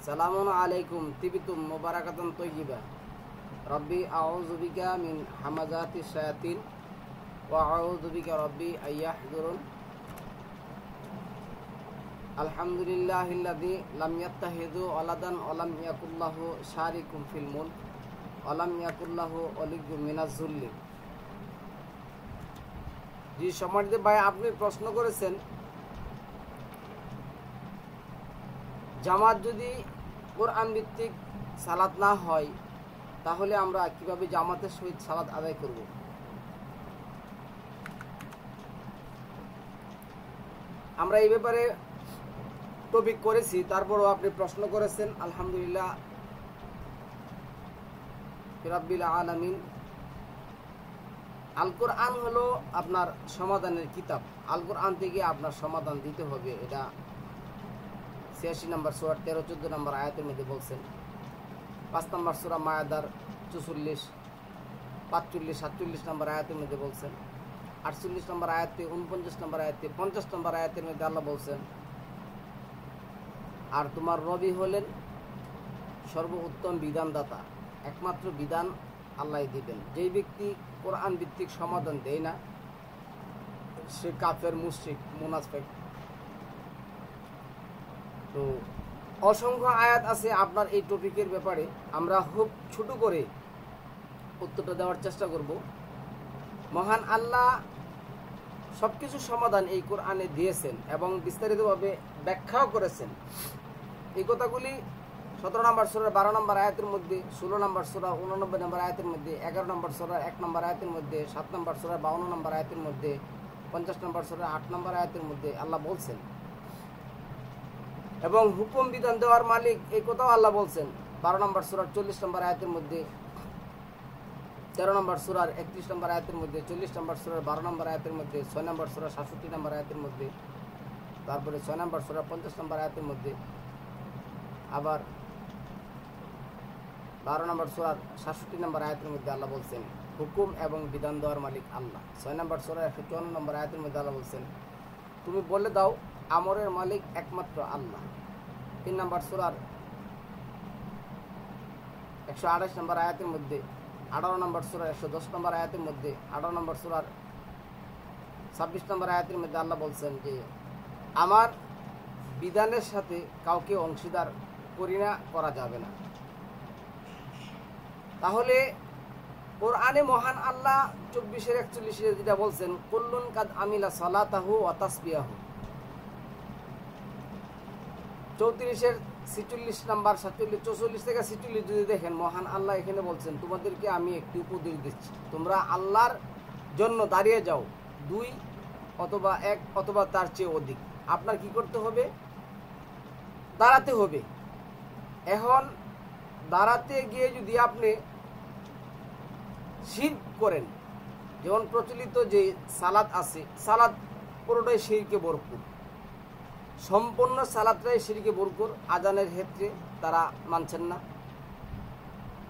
সালামুন আলাইকুম তিবিতুম মুবারাকাতুন তয়্যিবা। রব্বি আউযু বিকা মিন হামাযাতিশ শায়াতিন ওয়া আউযু বিকা রব্বি আইয়াহযুরুন। আলহামদুলিল্লাহিল্লাযী লাম ইয়াত্তাখিযু ওয়ালাদান ওয়া লাম ইয়াকুল লাহু শারিকুন ফিল মুলক ওয়া লাম ইয়াকুল লাহু ওয়ালিয়্যুম মিনাজ যুল্লি। জি সম্মানিত ভাই, আপনি প্রশ্ন করেছেন জামাত যদি কোরআন ভিত্তিক সালাত না হয় তাহলে আমরা কিভাবে জামাতের সহিত সালাত আদায় করব। আমরা এই ব্যাপারে টপিক করেছি, তারপরও আপনি প্রশ্ন করেছেন। আলহামদুলিল্লাহ রাব্বিল আলামিন। আল কোরআন হলো আপনার সমাধানের কিতাব। আল কোরআন থেকে আপনার সমাধান দিতে হবে। এটা 86 নম্বর সূরা 13-14 নম্বর আয়াতের মধ্যে বলছেন। 5 নম্বর সূরা মায়াদার 44, 45, 47 নম্বর আয়াতের মধ্যে বলছেন। 48 নম্বর আয়াতে, 49 নম্বর আয়াতে, 50 নম্বর আয়াতের মধ্যে আল্লাহ বলছেন, আর তোমার রবি হলেন সর্বোত্তম বিধানদাতা। একমাত্র বিধান আল্লাহ দিবেন। যেই ব্যক্তি কোরআন ভিত্তিক সমাধান দেয় না সে কাফের, মুশরিক, মুনাফিক। তো অসংখ্য আয়াত আছে আপনার এই টপিকের ব্যাপারে। আমরা খুব ছোট করে উত্তরটা দেওয়ার চেষ্টা করব। মহান আল্লাহ সবকিছু সমাধান এই কোরআনে দিয়েছেন এবং বিস্তারিতভাবে ব্যাখ্যাও করেছেন। এই কথাগুলি 17 নম্বর সূরার 12 নম্বর আয়াতের মধ্যে, 16 নম্বর সূরা 89 নম্বর আয়াতের মধ্যে, 11 নম্বর সূরার 1 নম্বর আয়াতের মধ্যে, 7 নম্বর সূরার 52 নম্বর আয়াতের মধ্যে, 50 নম্বর সূরার 8 নম্বর আয়াতের মধ্যে আল্লাহ বলছেন। এবং হুকুম বিধান দেওয়ার মালিক এই কথাও আল্লাহ বলছেন 12 নম্বর সূরার 40 নম্বর আয়াতের মধ্যে, 13 নম্বর সূরার 31 নম্বর আয়াতের মধ্যে, 40 নম্বর সূরার 12 নম্বর আয়াতের মধ্যে, 6 নম্বর সূরার 67 নম্বর আয়াতের মধ্যে, তারপরে 6 নম্বর সূরার 50 নম্বর আয়াতের মধ্যে, আবার 12 নম্বর সূরার 67 নম্বর আয়াতের মধ্যে আল্লাহ বলছেন হুকুম এবং বিধান দেওয়ার মালিক আল্লাহ। 6 নম্বর সূরার 154 নম্বর আয়াতের মধ্যে আল্লাহ বলছেন তুমি বলে দাও আমরের মালিক একমাত্র আল্লাহ। 3 নম্বর সূরার 128 নম্বর আয়াতের মধ্যে, 18 নম্বর সূরার 110 নম্বর আয়াতের মধ্যে, 18 নম্বর সূরার 26 নম্বর আয়াতের মধ্যে আল্লাহ বলছেন যে আমার বিধানের সাথে কাউকে অংশীদার করা যাবে না। তাহলে কোরআনে মহান আল্লাহ 24-41 যেটা বলছেন কুল্লুন কাদ আমিলা সালাতাহু ওয়া তাসবিহাহু। 34-46 নাম্বার, 44 থেকে 46 যদি দেখেন, মহান আল্লাহ এখানে বলছেন তোমাদেরকে আমি একটি উপদেশ দিচ্ছি, তোমরা আল্লাহর জন্য দাঁড়িয়ে যাও 2 অথবা 1 অথবা তার চেয়ে অধিক। আপনার কি করতে হবে? দাঁড়াতে হবে। এখন দাঁড়াতে গিয়ে যদি আপনি শিরক করেন, যেমন প্রচলিত যে সালাত আছে, সালাত পুরোটাই শিরকে ভরপুর, সম্পূর্ণ সালাতটাই শিরকে ভরপুর। আজানের ক্ষেত্রে তারা মানছেন না,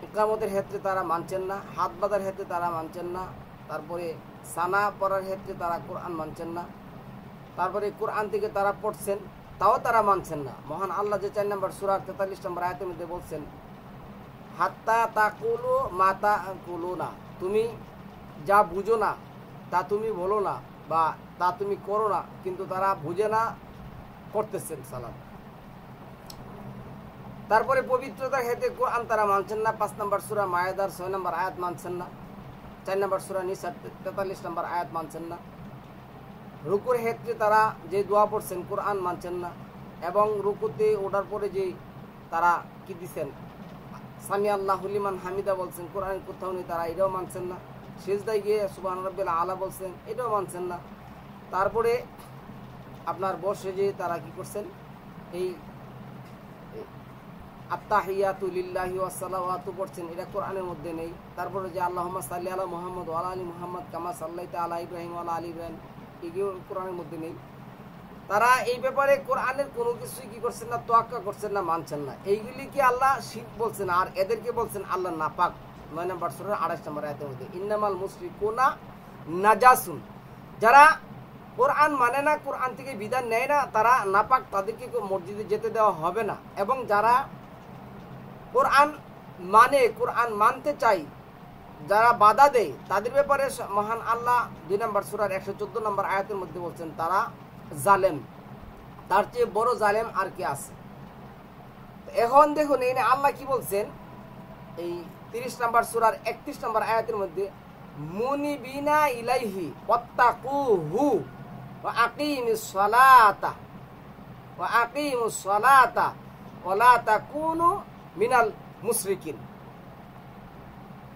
ইকামতের ক্ষেত্রে তারা মানছেন না, হাত বাঁধার ক্ষেত্রে তারা মানছেন না, তারপরে সানা পড়ার ক্ষেত্রে তারা কোরআন মানছেন না, তারপরে কোরআন থেকে তারা পড়ছেন তাও তারা মানছেন না। মহান আল্লাহ যে 4 নম্বর সূরার 43 নম্বর আয়াতের মধ্যে বলছেন হাত্তা তাকুলু মা তাকুলুনা, তুমি যা বুঝো না তা তুমি বলো না বা তা তুমি করো না, কিন্তু তারা বুঝে না, করতেছেন সালাত। তারপরে পবিত্রতার ক্ষেত্রে কোরআন তারা মানছেন না। 5 নম্বর সূরা মায়াদার 6 নম্বর আয়াত মানছেন না। 4 নম্বর সূরা নিসা 43 নম্বর আয়াত মানছেন না। রুকুর ক্ষেত্রে তারা যে দোয়া পড়ছেন কোরআন মানছেন না। এবং রুকুতে ওঠার পরে যে তারা কি দিচ্ছেন সামি আল্লাহু লিমান হামিদা বলছেন, কোরআনের কোথাও নেই, তারা এটাও মানছেন না। সিজদায় গিয়ে সুবহান রাব্বিল আলা বলছেন, এটাও মানছেন না। তারপরে আপনার বসে যে তারা কি করছেন, এই আত্তাহিয়াতু লিল্লাহি ওয়াস সালাওয়াতু পড়ছেন, এটা কোরআনের মধ্যে নেই। তারপরে যে আল্লাহুম্মা সাল্লি আলা মুহাম্মদ ওয়া আলা আলি মুহাম্মদ কামা সাল্লাইতা আলা ইব্রাহিম ওয়া আলা আলি ইব্রাহিম, এগুলো কোরআনের মধ্যে নেই। তারা এই ব্যাপারে কোরআনের কোনো কিছুই কি করছেন না, তোয়াক্কা করছেন না, মানছেন না। এইগুলি কি আল্লাহ শিরক বলছেন, আর এদেরকে বলছেন আল্লাহ নাপাক। 9 নম্বর সূরার 28 নম্বর আয়াতের মধ্যে ইন্নামাল মুশরিকুনা নাজাসুন, যারা কোরআন মানে না, কোরআন থেকে বিধান নেয় না, তারা নাপাক, তাদেরকে মসজিদে যেতে দেওয়া হবে না। এবং যারা কোরআন মানে কোরআন মানতে চাই যারা বাধা দেয় তাদের ব্যাপারে মহান আল্লাহ 2 নম্বর সূরার 114 নম্বর আয়াতের মধ্যে বলছেন তারা জালেম, তার চেয়ে বড় জালেম আর কি আছে। এখন দেখুন এখানে আল্লাহ কি বলছেন এই 30 নম্বর সূরার 31 নম্বর আয়াতের মধ্যে, মুনিবিনা ইলাইহি ওয়াত্তাকুহু ওয়া আকিমিস সালাতা ওয়া লা তাকুনু মিনাল মুশরিকিন।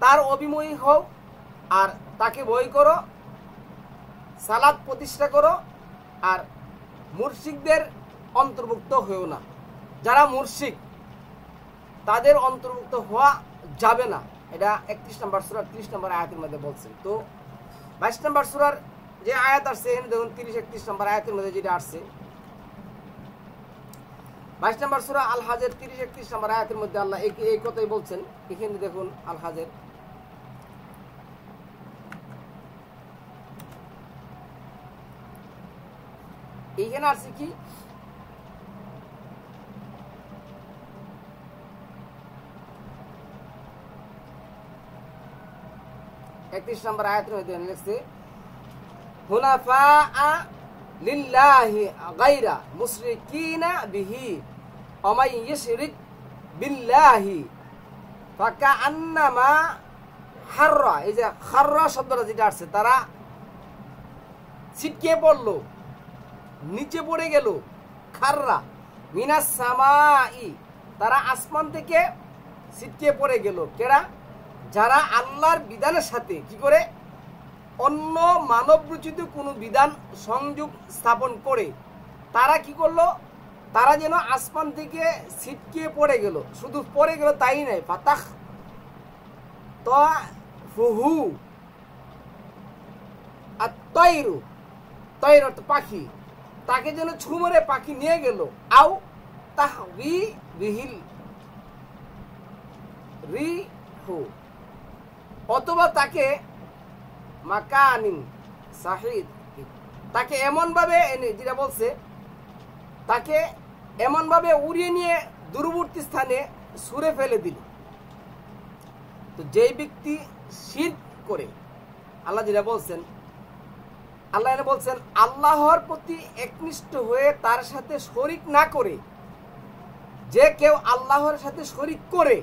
তার অভিমুখী হও আর তাকে ভয় করো, সালাত প্রতিষ্ঠা করো, আর মুশরিকদের অন্তর্ভুক্ত হয়েও না। যারা মুশরিক তাদের অন্তর্ভুক্ত হওয়া যাবে না। এটা 31 নম্বর সূরা 30 নম্বর আয়াতের মধ্যে বলছেন। তো 22 নম্বর সূরার যে আয়াত আসছে এখানে দেখুন 30-31 নম্বর আয়াতের মধ্যে যেটা আসছে 22 নম্বর সূরা আল হাজের 30-31 নম্বর আয়াতের মধ্যে আল্লাহ এই কথাই বলছেন। এখানে দেখুন আল হাজের এইখানে আসছে কি, একত্রিশ নম্বর আয়াতের মধ্যে লিখছে, হুনাফা লিল্লাহি গায়রা মুশরিকিনা বিহি ওয়া মান ইউশরিক বিল্লাহি ফাকান্নামা হাররা। এই যে হাররা শব্দটা যেটা আসছে, তারা ছিটকে পড়লো, নিচে পড়ে গেল। খাররা মিনাস সামাই, তারা আসমান থেকে ছিটকে পড়ে গেল। কেরা? যারা আল্লাহর বিধানের সাথে কি করে অন্য মানব রচিত কোনো বিধান সংযোগ স্থাপন করে তারা কি করলো, তারা যেন আসমান থেকে ছিটকে পড়ে গেল। শুধু পড়ে গেল তাই নয়, ফাতাহ তো ফুহু আর তৈরু, তৈর পাখি, তাকে যেন ছুমরে পাখি নিয়ে গেল। আও তাহবি বিহিল রিহু, অথবা তাকে মাকানিন সাহিদ, তাকে এমন ভাবে যেটা বলছে তাকে এমন ভাবে উড়িয়ে নিয়ে দূরবর্তী স্থানে ছুঁড়ে ফেলে দিল। তো যেই ব্যক্তি শিরক করে, আল্লাহ যেটা বলছেন, আল্লাহ এনে বলছেন আল্লাহর প্রতি একনিষ্ঠ হয়ে তার সাথে শরিক না করে, যে কেউ আল্লাহর সাথে শরিক করে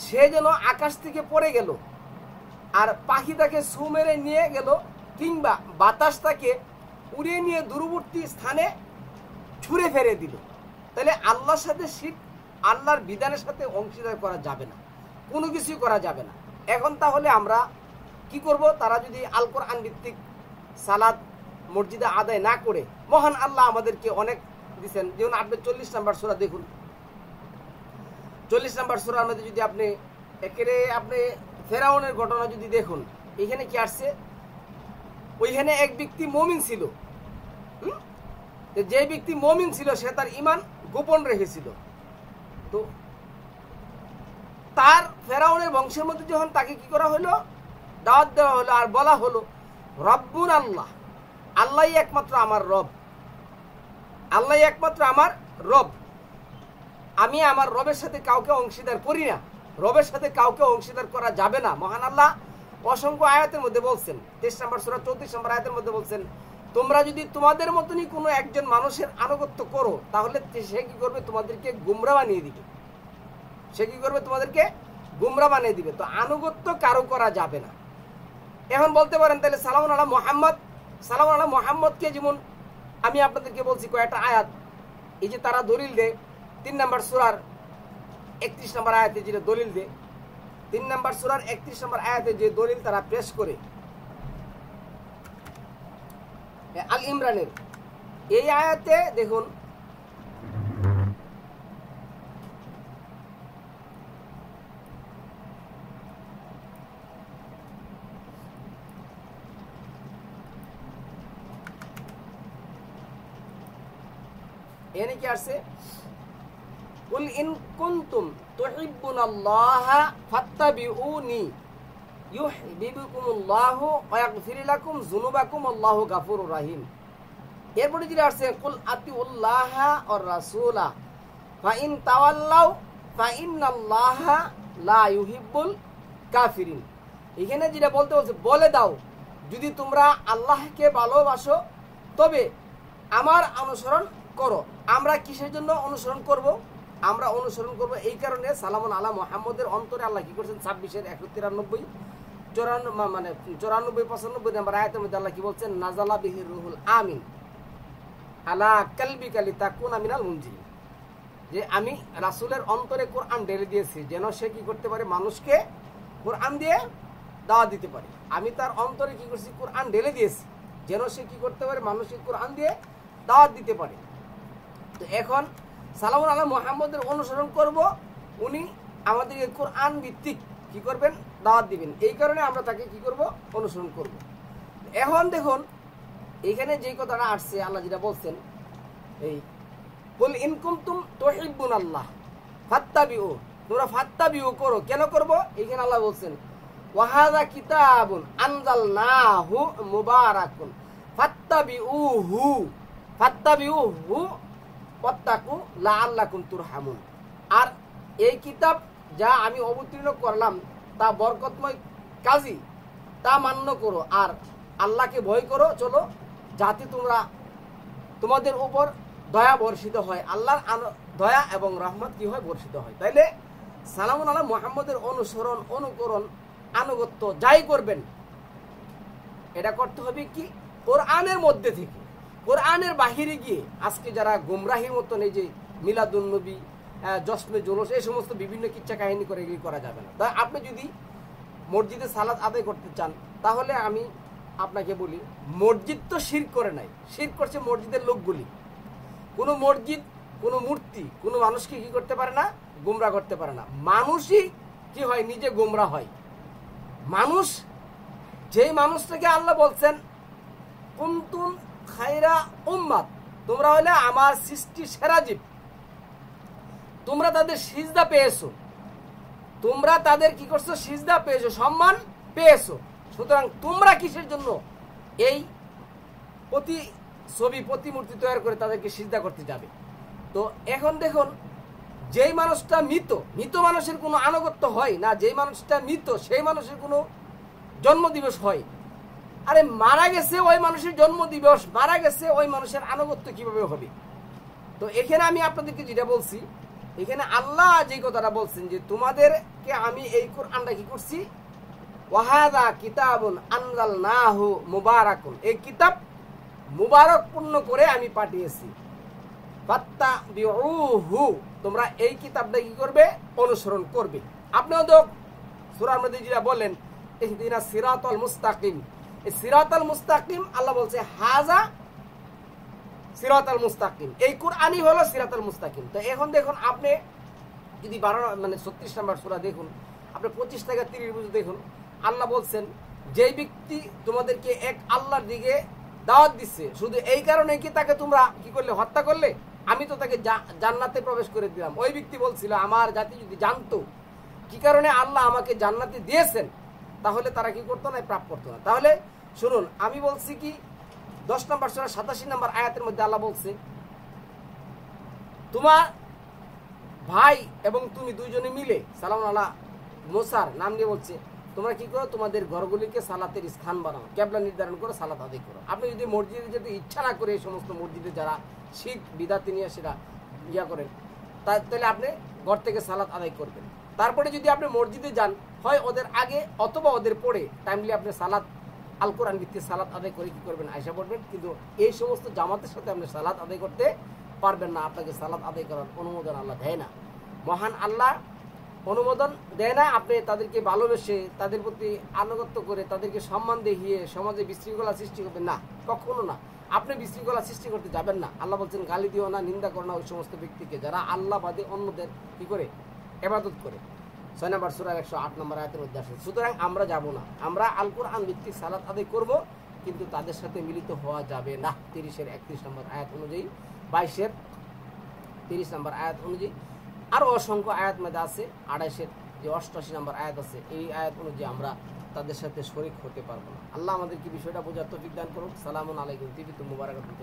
সে যেন আকাশ থেকে পড়ে গেল আর পাখি তাকে ছু মেরে নিয়ে গেল, কিংবা বাতাস তাকে উড়িয়ে নিয়ে দূরবর্তী স্থানে ছুঁড়ে ফেলে দিল। তাহলে আল্লাহর সাথে শিরক, আল্লাহর বিধানের সাথে অংশীদার করা যাবে না, কোনো কিছুই করা যাবে না। এখন তাহলে আমরা কি করব? তারা যদি আল কোরআন ভিত্তিক সালাত মসজিদে আদায় না করে, মহান আল্লাহ আমাদেরকে অনেক দিচ্ছেন। যেমন আপনি 40 নম্বর সূরা দেখুন, 40 নম্বর সূরার মধ্যে যদি আপনি একেবারে আপনি ফেরাউনের ঘটনা যদি দেখুন, এখানে কি আসছে, ওইখানে এক ব্যক্তি মুমিন ছিল। যে ব্যক্তি মুমিন ছিল সে তার ঈমান গোপন রেখেছিল। তো তার ফেরাউনের বংশের মধ্যে যখন তাকে কি করা হলো, দাওয়াত দেওয়া হলো আর বলা হলো রব্বুন আল্লাহ, আল্লাহই একমাত্র আমার রব, আল্লাহই একমাত্র আমার রব, আমি আমার রবের সাথে কাউকে অংশীদার করি না, রবের সাথে কাউকে অংশীদার করা যাবে না। মহান আল্লাহ অসংখ্য আয়াতের মধ্যে বলছেন, 23 নম্বর সূরা 34 নম্বর আয়াতের মধ্যে বলছেন, তোমরা যদি তোমাদের মতনই কোনো একজন মানুষের আনুগত্য করো তাহলে সে কি করবে? তোমাদেরকে গুমরা বানিয়ে দিবে। সে কি করবে? তোমাদেরকে গুমরা বানিয়ে দিবে। তো আনুগত্য কারো করা যাবে না। এখন বলতে পারেন তাহলে সালামুন আলা মুহাম্মদ, সালামুন আলা মুহাম্মদকে যেমন আমি আপনাদেরকে বলছি কয়েকটা আয়াত, এই যে তারা দলিল দেয় 3 নম্বর সূরার 31 নম্বর আয়াতে যেটা দলিল দেয়, 3 নম্বর সূরার 31 নম্বর আয়াতে যে দলিল তারা পেশ করে আল ইমরানের, এই আয়াতে দেখুন এখানে কি আসছে, কুল ইন কুনতুম তুহিব্বুনাল্লাহা ফাত্তাবিউনি ইউহিব্বুকুমুল্লাহু ওয়া ইয়াগফির লাকুম যুনুবাকুম আল্লাহু গাফুরুর রহিম। এরপরে যেটা আসছে কুল আতিউল্লাহা ওয়ার রাসূলা ফা ইন তাওয়াল্লাউ ফাইন্নাল্লাহা লা ইউহিব্বুল কাফিরিন। এখানে যেটা বলতে বলছে, বলে দাও যদি তোমরা আল্লাহকে ভালোবাসো তবে আমার অনুসরণ করো। আমরা কিসের জন্য অনুসরণ করব? আমরা অনুসরণ করব এই কারণে সালামুন আলা মুহাম্মদের অন্তরে আল্লাহ কি করছেন 26-এর 193 94 মানে 94-95 নম্বর আয়াতের মধ্যে আল্লাহ কি বলছেন, নাজালা বিহির রুহুল আমিন আলা কালবিকা লিতাকুনা মিনাল মুনজিরিন, যে আমি রাসূলের অন্তরে কোরআন ঢেলে দিয়েছি যেন সে কি করতে পারে, মানুষকে কোরআন দিয়ে দাওয়াত দিতে পারে। আমি তার অন্তরে কি করছি, কোরআন ঢেলে দিয়েছি যেন সে কি করতে পারে, মানুষকে কোরআন দিয়ে দাওয়াত দিতে পারে। তো এখন সালামুন আলা মুহাম্মদের অনুসরণ করব, উনি আমাদেরকে কোরআন ভিত্তিক কি করবেন, দাওয়াত দিবেন। এই কারণে আমরা তাকে কি করব, অনুসরণ করব। এখন দেখুন এখানে যেই কথাটা আসছে, আল্লাহ যেটা বলছেন, এই কুল ইন কুনতুম তুহিব্বুনাল্লাহ ফাত্তাবিউ, তোমরা ফাত্তাবিউ করো। কেন করব? এখানে আল্লাহ বলছেন ওয়া হাযা কিতাবুন আনজালনাহু মুবারাকুন ফাত্তাবিউহু ওয়াত্তাকু লাআল্লাকুম তুরহামুন। আর এই কিতাব যা আমি অবতীর্ণ করলাম তা বরকতময়, কাজী তা মান্য করো আর আল্লাহকে ভয় করো, চলো, যাতে তোমরা তোমাদের উপর দয়া বর্ষিত হয়, আল্লাহর দয়া এবং রহমত কি হয়, বর্ষিত হয়। তাইলে সালামুন আলা মুহাম্মদের অনুসরণ, অনুকরণ, আনুগত্য যাই করবেন এটা করতে হবে কি, কোরআনের মধ্যে থেকে। কোরআনের বাহিরে গিয়ে আজকে যারা গুমরাহির মতন এই যে মিলাদুন নবী, জশ্নে জুলুস, এই সমস্ত বিভিন্ন কিচ্ছা কাহিনী করে এগুলি করা যাবে না। তাই আপনি যদি মসজিদে সালাত আদায় করতে চান তাহলে আমি আপনাকে বলি, মসজিদ তো শিরক করে নাই, শিরক করছে মসজিদের লোকগুলি। কোনো মসজিদ, কোনো মূর্তি কোনো মানুষকে কি করতে পারে না, গুমরা করতে পারে না। মানুষই কি হয়, নিজে গুমরা হয়। মানুষ, যেই মানুষটাকে আল্লাহ বলছেন কুনতুম খায়রা উম্মাত, তোমরা হলে আমার সৃষ্টি সেরা জীব, তোমরা তাদের সিজদা পেয়েছো, তোমরা তাদের কি করছো, সিজদা পেয়েছো, সম্মান পেয়েছো। সুতরাং তোমরা কিসের জন্য এই প্রতিমূর্তি তৈরি করে তাদেরকে সিজদা করতে যাবে? তো এখন দেখুন, যেই মানুষটা মৃত মানুষের কোনো আনুগত্য হয় না, যেই মানুষটা মৃত সেই মানুষের কোনো জন্মদিবস হয়। আরে মারা গেছে ওই মানুষের জন্মদিবস, মারা গেছে ওই মানুষের আনুগত্য কিভাবে হবে? তো এখানে আমি আপনাদেরকে যেটা বলছি, এখানে আল্লাহ যে কথাটা বলছেন যে তোমাদেরকে আমি এই কোরআনটা কি করছি, ওয়াহাদা কিতাবুন আনজালনাহু মুবারাকুন, এই কিতাব মুবারকপূর্ণ করে আমি পাঠিয়েছি। ফাত্তাবিউহু, তোমরা এই কিতাবটা কি করবে, অনুসরণ করবে। আপনিও তো সূরার মধ্যে যেটা বলেন ইহদিনাস সিরাতাল মুস্তাকিম, এই সিরাতাল মুস্তাকিম আল্লাহ বলছে হাযা সিরাতাল মুস্তাকিম, এই কোরআনই হলো সিরাতাল মুস্তাকিম। তো এখন দেখুন, আপনি যদি 36 নম্বর সূরা দেখুন, আপনি 25 থেকে 30 পর্যন্ত দেখুন, আল্লাহ বলছেন যেই ব্যক্তি তোমাদেরকে এক আল্লাহর দিকে দাওয়াত দিচ্ছে, শুধু এই কারণে কি তাকে তোমরা কি করলে, হত্যা করলে? আমি তো তাকে জান্নাতে প্রবেশ করে দিলাম। ওই ব্যক্তি বলছিল আমার জাতি যদি জানতো কি কারণে আল্লাহ আমাকে জান্নাতে দিয়েছেন তাহলে তারা কি করতো না, প্রাপ্ত করতো না। তাহলে শুনুন, আমি বলছি কি 10 নম্বর সূরা 87 নম্বর আয়াতের মধ্যে আল্লাহ বলছে তোমার ভাই এবং তুমি দুইজনে মিলে সালামুন আলা মুসার নাম নিয়ে বলছে তোমরা কি করো, তোমাদের ঘরগুলিকে সালাতের স্থান বানাও, কিবলা নির্ধারণ করো, সালাত আদায় করো। আপনি যদি মসজিদে যেতে ইচ্ছা না করে, এই সমস্ত মসজিদে যারা শিরক বিদআত নিয়ে সেটা করেন, তাহলে আপনি ঘর থেকে সালাত আদায় করবেন। তারপরে যদি আপনি মসজিদে যান, হয় ওদের আগে অথবা ওদের পরে টাইমলি আপনি সালাত আল কোরআন ভিত্তিক সালাত আদায় করে কি করবেন, আয়সা পড়বেন। কিন্তু এই সমস্ত জামাতের সাথে আপনি সালাত আদায় করতে পারবেন না, আপনাকে সালাত আদায় করার অনুমোদন আল্লাহ দেয় না। মহান আল্লাহ অনুমোদন দেয় না। আপনি তাদেরকে ভালোবেসে, তাদের প্রতি আনুগত্য করে, তাদেরকে সম্মান দেখিয়ে সমাজে বিশৃঙ্খলা সৃষ্টি করবেন না, কখনো না। আপনি বিশৃঙ্খলা সৃষ্টি করতে যাবেন না। আল্লাহ বলছেন গালি দিও না, নিন্দা করো না ওই সমস্ত ব্যক্তিকে যারা আল্লাহ বাদে অন্যদের কি করে, ইবাদত করে। 6 নম্বর সূরার 108 নম্বর আয়াতের মধ্যে আসে। সুতরাং আমরা যাব না, আমরা আল কোরআন ভিত্তিক সালাত আদায় করব, কিন্তু তাদের সাথে মিলিত হওয়া যাবে না। 30-এর 31 নম্বর আয়াত অনুযায়ী, 22-এর 30 নম্বর আয়াত অনুযায়ী, আরো অসংখ্য আয়াত মধ্যে আছে। 28-এর যে 88 নম্বর আয়াত আছে, এই আয়াত অনুযায়ী আমরা তাদের সাথে শরীক হতে পারবো না। আল্লাহ আমাদেরকে বিষয়টা বোঝার তৌফিক দান করুন। সালামুন আলাইকুম, টিভি তো মুবারাকাতুন।